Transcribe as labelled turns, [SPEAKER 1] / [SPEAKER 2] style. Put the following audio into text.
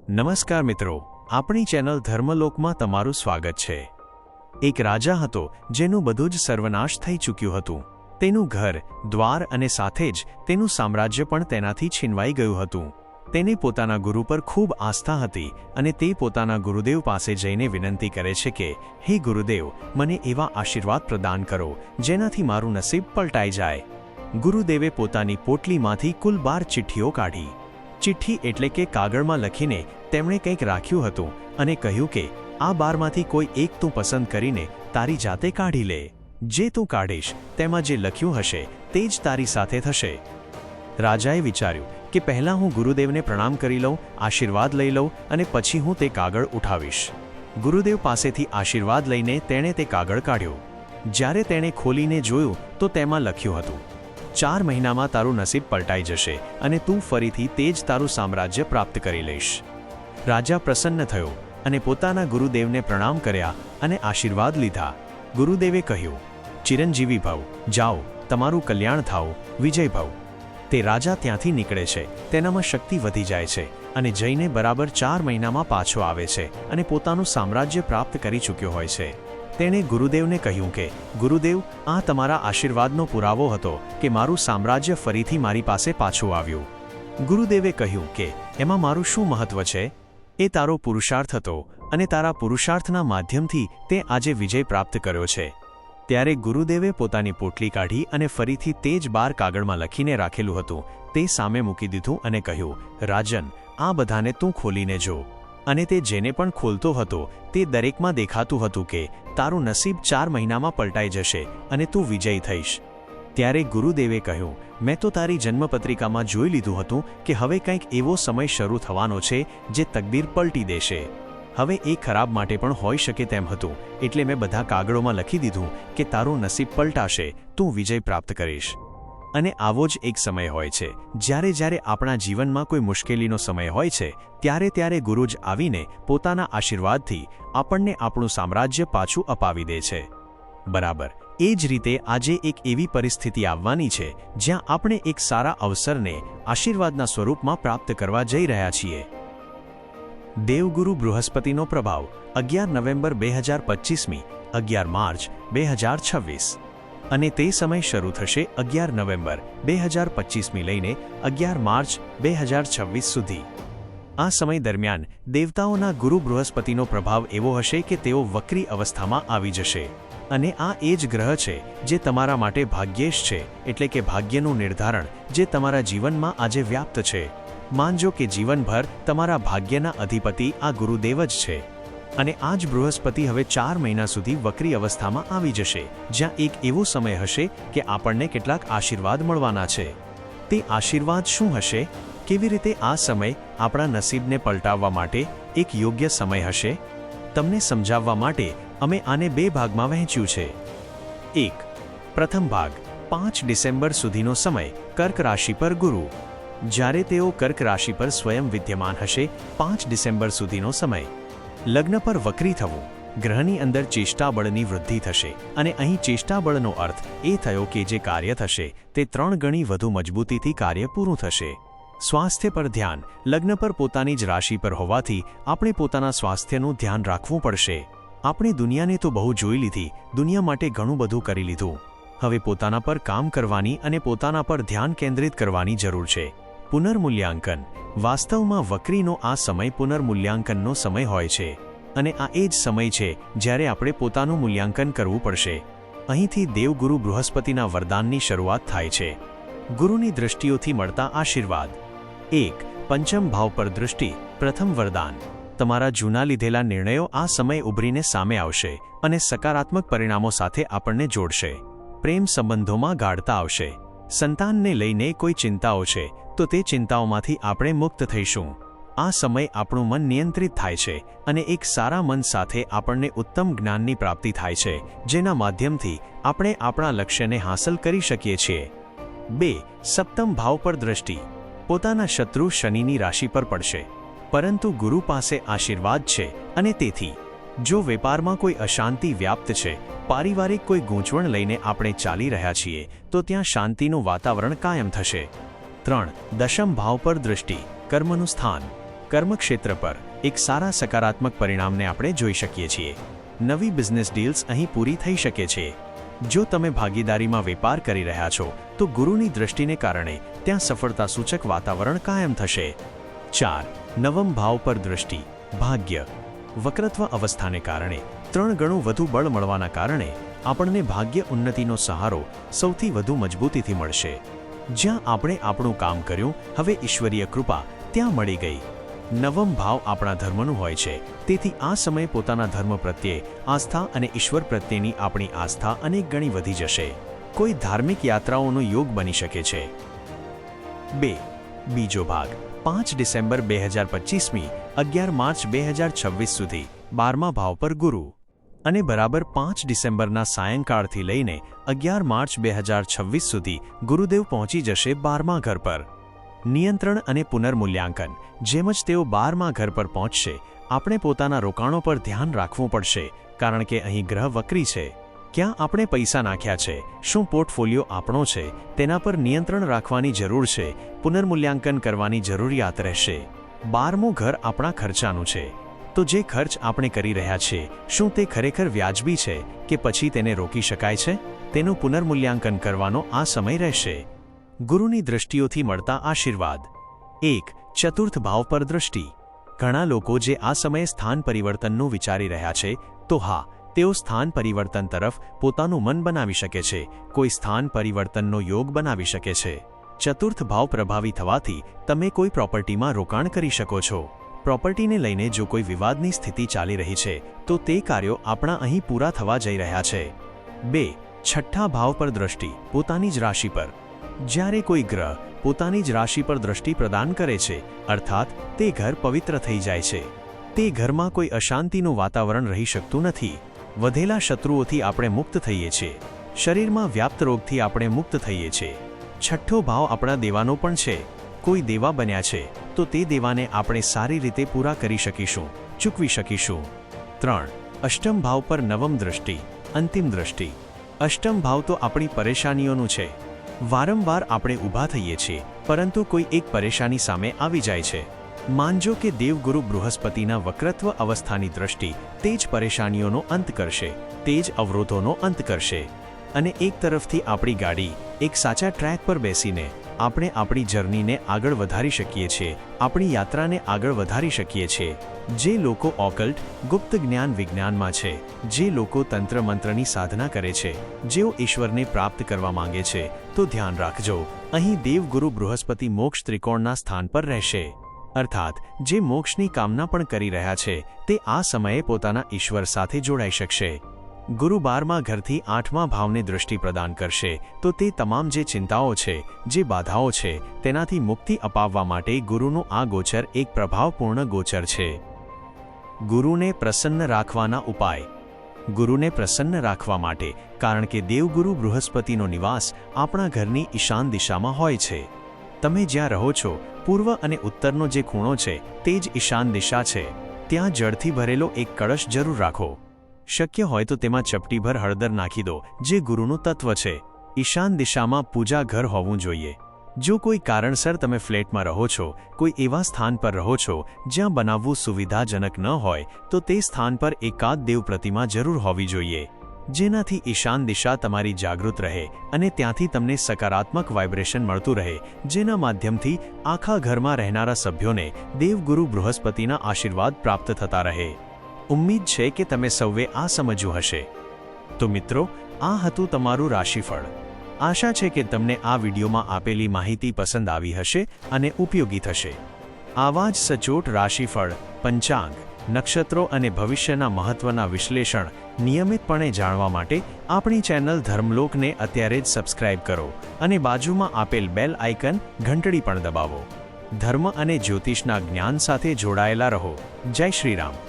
[SPEAKER 1] નમસ્કાર મિત્રો, આપણી ચેનલ ધર્મલોકમાં તમારું સ્વાગત છે। એક રાજા હતો જેનું બધું જ સર્વનાશ થઈ ચૂક્યું હતું। તેનું ઘર, દ્વાર અને સાથે જ તેનું સામ્રાજ્ય પણ તેનાથી છીનવાઈ ગયું હતું। તેને પોતાના ગુરુ પર ખૂબ આસ્થા હતી અને તે પોતાના ગુરુદેવ પાસે જઈને વિનંતી કરે છે કે હે ગુરુદેવ, મને એવા આશીર્વાદ પ્રદાન કરો જેનાથી મારું નસીબ પલટાઈ જાય। ગુરુદેવે પોતાની પોટલીમાંથી કુલ 12 ચિઠ્ઠીઓ કાઢી। ચિઠ્ઠી એટલે કે કાગળમાં લખીને તેમણે કંઈક રાખ્યું હતું અને કહ્યું કે આ 12માંથી કોઈ એક તું પસંદ કરીને તારી જાતે કાઢી લે। જે તું કાઢીશ તેમાં જે લખ્યું હશે તે જ તારી સાથે થશે। રાજાએ વિચાર્યું કે પહેલાં હું ગુરુદેવને પ્રણામ કરી લઉં, આશીર્વાદ લઈ લઉં અને પછી હું તે કાગળ ઉઠાવીશ। ગુરુદેવ પાસેથી આશીર્વાદ લઈને તેણે તે કાગળ કાઢ્યો। જ્યારે તેણે ખોલીને જોયું તો તેમાં લખ્યું હતું, 4 મહિનામાં તારું નસીબ પલટાઈ જશે અને તું ફરીથી તે જ તારું સામ્રાજ્ય પ્રાપ્ત કરી લઈશ। રાજા પ્રસન્ન થયો અને પોતાના ગુરુદેવને પ્રણામ કર્યા અને આશીર્વાદ લીધા। ગુરુદેવે કહ્યું, ચિરંજીવી ભવ, જાઓ, તમારું કલ્યાણ થાઓ, વિજય ભવ। તે રાજા ત્યાંથી નીકળે છે, તેનામાં શક્તિ વધી જાય છે અને જઈને બરાબર 4 મહિનામાં પાછો આવે છે અને પોતાનું સામ્રાજ્ય પ્રાપ્ત કરી ચૂક્યો હોય છે। તેણે ગુરુદેવને કહ્યું કે ગુરુદેવ, આ તમારા આશીર્વાદનો પુરાવો હતો કે મારું સામ્રાજ્ય ફરીથી મારી પાસે પાછું આવ્યું। ગુરુદેવે કહ્યું કે એમાં મારું શું મહત્વ છે? એ તારો પુરુષાર્થ હતો અને તારા પુરુષાર્થના માધ્યમથી તે આજે વિજય પ્રાપ્ત કર્યો છે। ત્યારે ગુરુદેવે પોતાની પોટલી કાઢી અને ફરીથી તે જ 12 કાગળમાં લખીને રાખેલું હતું તે સામે મૂકી દીધું અને કહ્યું, રાજન, આ બધાને તું ખોલીને જો। અને તે જેને પણ ખોલતો હતો તે દરેકમાં દેખાતું હતું કે તારું નસીબ 4 મહિનામાં પલટાઈ જશે અને તું વિજયી થઈશ। ત્યારે ગુરુદેવે કહ્યું, મેં તો તારી જન્મપત્રિકામાં જોઈ લીધું હતું કે હવે કંઈક એવો સમય શરૂ થવાનો છે જે તકદીર પલટી દેશે। હવે એ ખરાબ માટે પણ હોઈ શકે તેમ હતું, એટલે મેં બધા કાગળોમાં લખી દીધું કે તારું નસીબ પલટાશે, તું વિજય પ્રાપ્ત કરીશ। અને આવો જ એક સમય હોય છે જ્યારે આપણા જીવનમાં કોઈ મુશ્કેલીનો સમય હોય છે ત્યારે ગુરુ જ આવીને પોતાના આશીર્વાદથી આપણને આપણું સામ્રાજ્ય પાછું અપાવી દે છે। બરાબર એ જ રીતે આજે એક એવી પરિસ્થિતિ આવવાની છે જ્યાં આપણે એક સારા અવસરને આશીર્વાદના સ્વરૂપમાં પ્રાપ્ત કરવા જઈ રહ્યા છીએ। દેવગુરુ બૃહસ્પતિનો પ્રભાવ 11 નવેમ્બર 2025 11 માર્ચ 2026 અને તે સમય શરૂ થશે 11 નવેમ્બર 2025 લઈને 11 માર્ચ 2026 સુધી। આ સમય દરમિયાન દેવતાઓના ગુરુ બૃહસ્પતિનો પ્રભાવ એવો હશે કે તેઓ વક્રી અવસ્થામાં આવી જશે અને આ એ જ ગ્રહ છે જે તમારા માટે ભાગ્યેશ છે, એટલે કે ભાગ્યનું નિર્ધારણ જે તમારા જીવનમાં આજે વ્યાપ્ત છે। માનજો કે જીવનભર તમારા ભાગ્યના અધિપતિ આ ગુરુદેવ જ છે અને આ જ બૃહસ્પતિ હવે 4 મહિના સુધી વક્રી અવસ્થામાં આવી જશે, જ્યાં એક એવો સમય હશે કે આપણને કેટલાક આશીર્વાદ મળવાના છે। તે આશીર્વાદ શું હશે? કેવી રીતે આ સમય આપણા નસીબને પલટાવવા માટે એક યોગ્ય સમય હશે? તમને સમજાવવા માટે અમે આને 2 ભાગમાં વહેંચ્યું છે। 1. પ્રથમ ભાગ, 5 ડિસેમ્બર સુધીનો સમય, કર્ક રાશિ પર ગુરુ। જ્યારે તેઓ કર્ક રાશિ પર સ્વયં વિદ્યમાન હશે 5 ડિસેમ્બર સુધીનો સમય। લગ્ન પર વક્રી થવું, ગ્રહની અંદર ચેષ્ટાબળની વૃદ્ધિ થશે અને અહીં ચેષ્ટાબળનો અર્થ એ થયો કે જે કાર્ય થશે તે 3 ગણી વધુ મજબૂતીથી કાર્ય પૂરું થશે। સ્વાસ્થ્ય પર ધ્યાન, લગ્ન પર પોતાની જ રાશિ પર હોવાથી આપણે પોતાના સ્વાસ્થ્યનું ધ્યાન રાખવું પડશે। આપણે દુનિયાને તો બહુ જોઈ લીધી, દુનિયા માટે ઘણું બધું કરી લીધું, હવે પોતાના પર કામ કરવાની અને પોતાના પર ધ્યાન કેન્દ્રિત કરવાની જરૂર છે। પુનર્મૂલ્યાંકન, વાસ્તવમાં વક્રીનો આ સમય પુનર્મૂલ્યાંકનનો સમય હોય છે અને આ એ જ સમય છે જ્યારે આપણે પોતાનું મૂલ્યાંકન કરવું પડશે। અહીંથી દેવગુરુ બૃહસ્પતિના વરદાનની શરૂઆત થાય છે। ગુરુની દૃષ્ટિઓથી મળતા આશીર્વાદ। 1. પંચમ ભાવ પર દૃષ્ટિ, પ્રથમ વરદાન। તમારા જૂના લીધેલા નિર્ણયો આ સમય ઉભરીને સામે આવશે અને સકારાત્મક પરિણામો સાથે આપણને જોડશે। પ્રેમ સંબંધોમાં ગાઢતા આવશે। સંતાનને લઈને કોઈ ચિંતાઓ છે તો તે ચિંતાઓમાંથી આપણે મુક્ત થઈશું। આ સમય આપણું મન નિયંત્રિત થાય છે અને એક સારા મન સાથે આપણને ઉત્તમ જ્ઞાનની પ્રાપ્તિ થાય છે જેના માધ્યમથી આપણે આપણા લક્ષ્યને હાંસલ કરી શકીએ છીએ। 2. સપ્તમ ભાવ પર દૃષ્ટિ, પોતાના શત્રુ શનિની રાશિ પર પડશે, પરંતુ ગુરુ પાસે આશીર્વાદ છે અને તેથી જો વેપારમાં કોઈ અશાંતિ વ્યાપ્ત છે, પારિવારિક કોઈ ગૂંચવણ લઈને આપણે ચાલી રહ્યા છીએ તો ત્યાં શાંતિનું વાતાવરણ કાયમ થશે। 3. દશમ ભાવ પર દૃષ્ટિ, કર્મનું સ્થાન, કર્મક્ષેત્ર પર એક સારા સકારાત્મક પરિણામને આપણે જોઈ શકીએ છીએ. નવી બિઝનેસ ડીલ્સ અહીં પૂરી થઈ શકે છે. જો તમે ભાગીદારીમાં વેપાર કરી રહ્યા છો તો ગુરુની દૃષ્ટિને કારણે ત્યાં સફળતા સૂચક વાતાવરણ કાયમ થશે. 4. નવમ ભાવ પર દૃષ્ટિ. ભાગ્ય. વક્રત્વ અવસ્થાને કારણે 3 ગણું વધુ બળ મળવાના કારણે આપણને ભાગ્ય ઉન્નતિનો સહારો સૌથી વધુ મજબૂતીથી મળશે. જ્યાં આપણે આપણું કામ કર્યું, હવે ઈશ્વરીય કૃપા ત્યાં મળી ગઈ. નવમ ભાવ આપણા ધર્મનું હોય છે, તેથી આ સમયે પોતાના ધર્મ પ્રત્યે આસ્થા અને ઈશ્વર પ્રત્યેની આપણી આસ્થા અનેક ગણી વધી જશે. કોઈ ધાર્મિક યાત્રાઓનો યોગ બની શકે છે. 2. બીજો ભાગ. 5 ડિસેમ્બર 2025મી 11 માર્ચ 2026 સુધી 12મા ભાવ પર ગુરુ અને બરાબર 5 ડિસેમ્બરના સાયંકાળથી લઈને 11 માર્ચ 2026 સુધી ગુરુદેવ પહોંચી જશે 12મા ઘર પર. નિયંત્રણ અને પુનર્મૂલ્યાંકન. જેમ જ તેઓ 12મા ઘર પર પહોંચશે, આપણે પોતાના રોકાણો પર ધ્યાન રાખવું પડશે, કારણ કે અહીં ગ્રહ વક્રી છે. ક્યાં આપણે પૈસા નાખ્યા છે, શું પોર્ટફોલિયો આપણો છે, તેના પર નિયંત્રણ રાખવાની જરૂર છે, પુનર્મૂલ્યાંકન કરવાની જરૂરિયાત રહેશે. 12મું ઘર આપણા ખર્ચાનું છે. તો જે ખર્ચ આપણે કરી રહ્યા છીએ, શું તે ખરેખર વ્યાજબી છે કે પછી તેને રોકી શકાય છે? તેનું પુનર્મૂલ્યાંકન કરવાનો આ સમય રહેશે. ગુરુની દૃષ્ટિઓથી મળતા આશીર્વાદ. 1. ચતુર્થ ભાવ પર દૃષ્ટિ. ઘણા લોકો જે આ સમયે સ્થાન પરિવર્તનનું વિચારી રહ્યા છે, તો હા, તેઓ સ્થાન પરિવર્તન તરફ પોતાનું મન બનાવી શકે છે. કોઈ સ્થાન પરિવર્તનનો યોગ બનાવી શકે છે. ચતુર્થ ભાવ પ્રભાવી થવાથી તમે કોઈ પ્રોપર્ટીમાં રોકાણ કરી શકો છો. પ્રોપર્ટીને લઈને જો કોઈ વિવાદની સ્થિતિ ચાલી રહી છે, તો તે કાર્યો આપણા અહીં પૂરા થવા જઈ રહ્યા છે. 2. છઠ્ઠા ભાવ પર દૃષ્ટિ. પોતાની જ રાશિ પર. જ્યારે કોઈ ગ્રહ પોતાની જ રાશિ પર દૃષ્ટિ પ્રદાન કરે છે, અર્થાત તે ઘર પવિત્ર થઈ જાય છે. તે ઘરમાં કોઈ અશાંતિનું વાતાવરણ રહી શકતું નથી. વધેલા શત્રુઓથી આપણે મુક્ત થઈએ છીએ. શરીરમાં વ્યાપ્ત રોગથી આપણે મુક્ત થઈએ છીએ. છઠ્ઠો ભાવ આપણા દેવાનો પણ છે. કોઈ દેવા બન્યા છે તો તે દેવાને આપણે સારી રીતે પૂરા કરી શકીશું, ચૂકવી શકીશું. 3. અષ્ટમ ભાવ પર નવમ દૃષ્ટિ. અંતિમ દૃષ્ટિ. અષ્ટમ ભાવ તો આપણી પરેશાનીઓનું છે. વારંવાર આપણે ઊભા થઈએ છીએ, પરંતુ કોઈ એક પરેશાની સામે આવી જાય છે. માનજો કે દેવગુરુ બૃહસ્પતિના વક્રત્વ અવસ્થાની દૃષ્ટિ તે જ પરેશાનીઓનો અંત કરશે, તે જ અવરોધોનો અંત કરશે. અને એક તરફથી આપણી ગાડી એક સાચા ટ્રેક પર બેસીને આપણે આપણી જર્નીને આગળ વધારી શકીએ છીએ, આપણી યાત્રાને આગળ વધારી શકીએ છીએ. જે લોકો ઓકલ્ટ ગુપ્ત જ્ઞાન વિજ્ઞાનમાં છે, જે લોકો તંત્ર મંત્રની સાધના કરે છે, જેઓ ઈશ્વરને પ્રાપ્ત કરવા માંગે છે, તો ધ્યાન રાખજો, અહીં દેવગુરુ બૃહસ્પતિ મોક્ષ ત્રિકોણના સ્થાન પર રહેશે. અર્થાત જે મોક્ષની કામના પણ કરી રહ્યા છે, તે આ સમયે પોતાના ઈશ્વર સાથે જોડાઈ શકશે. ગુરુ 12મા ઘરથી 8મા ભાવને દૃષ્ટિ પ્રદાન કરશે, તો તે તમામ જે ચિંતાઓ છે, જે બાધાઓ છે, તેનાથી મુક્તિ અપાવવા માટે ગુરુનું આ ગોચર એક પ્રભાવપૂર્ણ ગોચર છે. ગુરુને પ્રસન્ન રાખવાના ઉપાય. ગુરુને પ્રસન્ન રાખવા માટે, કારણ કે દેવગુરુ બૃહસ્પતિનો નિવાસ આપણા ઘરની ઈશાન દિશામાં હોય છે. તમે જ્યાં રહો છો, પૂર્વ અને ઉત્તરનો જે ખૂણો છે, તે જ ઈશાન દિશા છે. ત્યાં જળથી ભરેલો એક કળશ જરૂર રાખો. શક્ય હોય તો તેમાં ચપટીભર હળદર નાખી દો, જે ગુરુનું તત્વ છે. ઈશાન દિશામાં પૂજા ઘર હોવું જોઈએ. જો કોઈ કારણસર તમે ફ્લેટમાં રહો છો, કોઈ એવા સ્થાન પર રહો છો જ્યાં બનાવવું સુવિધાજનક ન હોય, તો તે સ્થાન પર એકાદ દેવ પ્રતિમા જરૂર હોવી જોઈએ, જેનાથી ઈશાન દિશા તમારી જાગૃત રહે અને ત્યાંથી તમને સકારાત્મક વાઇબ્રેશન મળતું રહે, જેના માધ્યમથી આખા ઘરમાં રહેનારા સભ્યોને દેવગુરુ બૃહસ્પતિના આશીર્વાદ પ્રાપ્ત થતા રહે. ઉમ્મીદ છે કે તમે સૌએ આ સમજ્યું હશે. તો મિત્રો, આ હતું તમારું રાશિફળ. આશા છે કે તમને આ વિડીયોમાં આપેલી માહિતી પસંદ આવી હશે અને ઉપયોગી થશે. આવા જ સચોટ રાશિફળ, પંચાંગ, નક્ષત્રો અને ભવિષ્યના મહત્વના વિશ્લેષણ નિયમિતપણે જાણવા માટે આપણી ચેનલ ધર્મલોકને અત્યારે જ સબસ્ક્રાઇબ કરો અને બાજુમાં આપેલ બેલ આઇકન ઘંટડી પણ દબાવો. ધર્મ અને જ્યોતિષના જ્ઞાન સાથે જોડાયેલા રહો. જય શ્રી રામ.